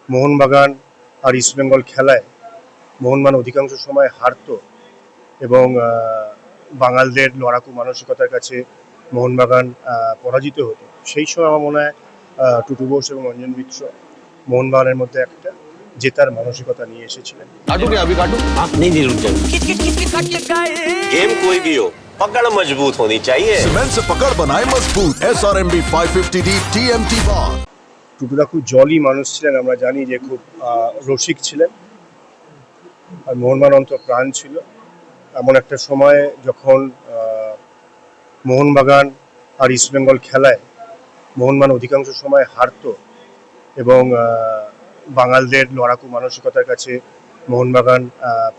মোহনবাগান আর ইস্টবেঙ্গল খেলায় মোহনবাগান অধিকাংশ সময় হারতো এবং বাঙালদের লড়াকু মানসিকতার কাছে মোহনবাগান পরাজিত হতো। সেই সময় আমার মনে হয় টুটু বোস এবং অঞ্জন মিত্র মোহনবাগানের মধ্যে একটা জেতার মানসিকতা নিয়ে এসেছিলেন। गेम कोई भी हो, पकड़ मजबूत होनी चाहिए। सीमेंट से पकड़ बनाए मजबूत SRMB 550D TMT bar। Tutuda খুব জলি মানুষ ছিলেন, আমরা জানি যে খুব রসিক ছিলেন আর মোহনবাগান অন্তর প্রাণ ছিল। এমন একটা সময় যখন মোহনবাগান আর ইস্টবেঙ্গল খেলায় মোহনবাগান অধিকাংশ সময় হারতো এবং বাঙালদের লড়াকু মানসিকতার কাছে মোহনবাগান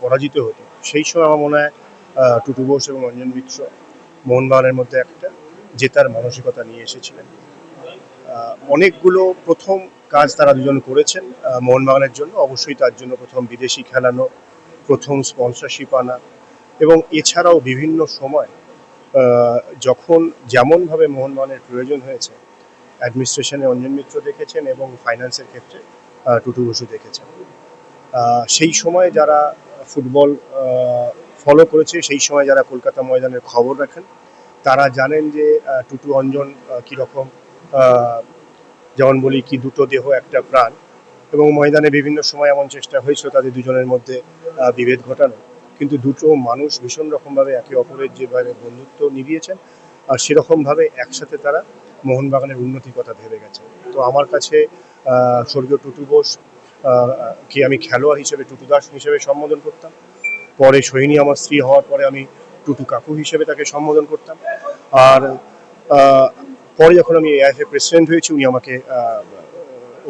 পরাজিত হতো। সেই সময় আমার মনে হয় টুটু বোস এবং অঞ্জন মিত্র মোহনবাগানের মধ্যে একটা জেতার মানসিকতা নিয়ে এসেছিলেন। অনেকগুলো প্রথম কাজ তারা দুজন করেছেন মোহনবাগানের জন্য। অবশ্যই তার জন্য প্রথম বিদেশি খেলানো, প্রথম স্পন্সরশিপ আনা এবং এছাড়াও বিভিন্ন সময় যখন যেমনভাবে মোহনবাগানের প্রয়োজন হয়েছে অ্যাডমিনিস্ট্রেশনে অঞ্জন মিত্র দেখেছেন এবং ফাইন্যান্সের ক্ষেত্রে টুটু বসু দেখেছেন। সেই সময় যারা ফুটবল ফলো করেছে, সেই সময় যারা কলকাতা ময়দানের খবর রাখেন, তারা জানেন যে টুটু অঞ্জন কীরকম, যেমন বলি কি দুটো দেহ একটা প্রাণ, এবং ময়দানে বিভিন্ন সময় এমন চেষ্টা হয়েছিল তাদের দুজনের মধ্যে বিভেদ ঘটানো, কিন্তু দুটো মানুষ ভীষণ রকমভাবে একে অপরের যেভাবে বন্ধুত্ব নিভিয়েছেন আর সেরকমভাবে একসাথে তারা মোহনবাগানের উন্নতির কথা ভেবে গেছেন। তো আমার কাছে স্বর্গীয় টুটু বোস কে আমি খেলোয়াড় হিসেবে টুটু দাস হিসেবে সম্বোধন করতাম। পরে সোহিনী আমার স্ত্রী হওয়ার পরে আমি টুটু কাকু হিসেবে তাকে সম্বোধন করতাম। আর পরে যখন আমি এআইএফএ প্রেসিডেন্ট হয়েছি, উনি আমাকে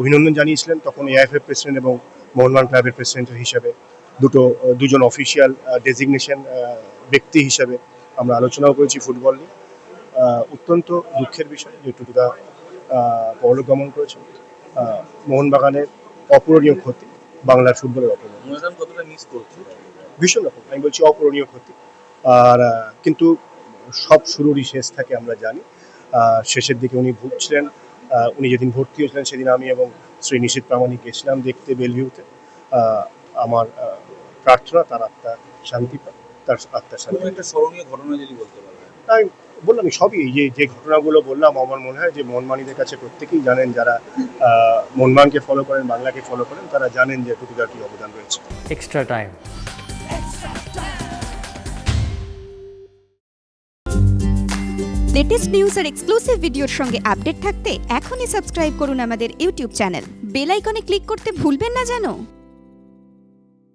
অভিনন্দন জানিয়েছিলেন। তখন এআইএফএ প্রেসিডেন্ট এবং মোহনবাগান ক্লাবের প্রেসিডেন্ট হিসেবে দুজন অফিসিয়াল ডেজিগনেশন ব্যক্তি হিসেবে আমরা আলোচনাও করেছি ফুটবল নিয়ে। অত্যন্ত দুঃখের বিষয় যে টুটুদা পরলোক গমন করেছেন। মোহনবাগানের অপূরণীয় ক্ষতি, বাংলার ফুটবলের অপূরণীয়, ভীষণ রকম আমি বলছি অপূরণীয় ক্ষতি। আর কিন্তু সব শুরুরই শেষ থাকে, আমরা জানি। শেষের দিকে উনি ভুগছিলেন। উনি যেদিন ভর্তি হয়েছিলেন সেদিন আমি এবং শ্রী নিশীথ প্রামাণিক গেছিলাম দেখতে বেলভিউতে। আমার প্রার্থনা তার আত্মা শান্তি পায়, তার আত্মা শান্তি। একটা স্মরণীয় ঘটনা যদি বলতে পারবেন। আমি বললাম সবই যে ঘটনাগুলো বললাম, আমার মনে হয় যে মোহনবাগানীদের কাছে প্রত্যেকেই জানেন, যারা মোহনবাগানকে ফলো করেন, বাংলাকে ফলো করেন, তারা জানেন যে টুটুদার কি অবদান রয়েছে। Extra time. লেটেস্ট নিউজ আর এক্সক্লুসিভ ভিডিওর সঙ্গে আপডেট থাকতে এখনই সাবস্ক্রাইব করুন আমাদের ইউটিউব চ্যানেল। বেল আইকনে ক্লিক করতে ভুলবেন না যেন।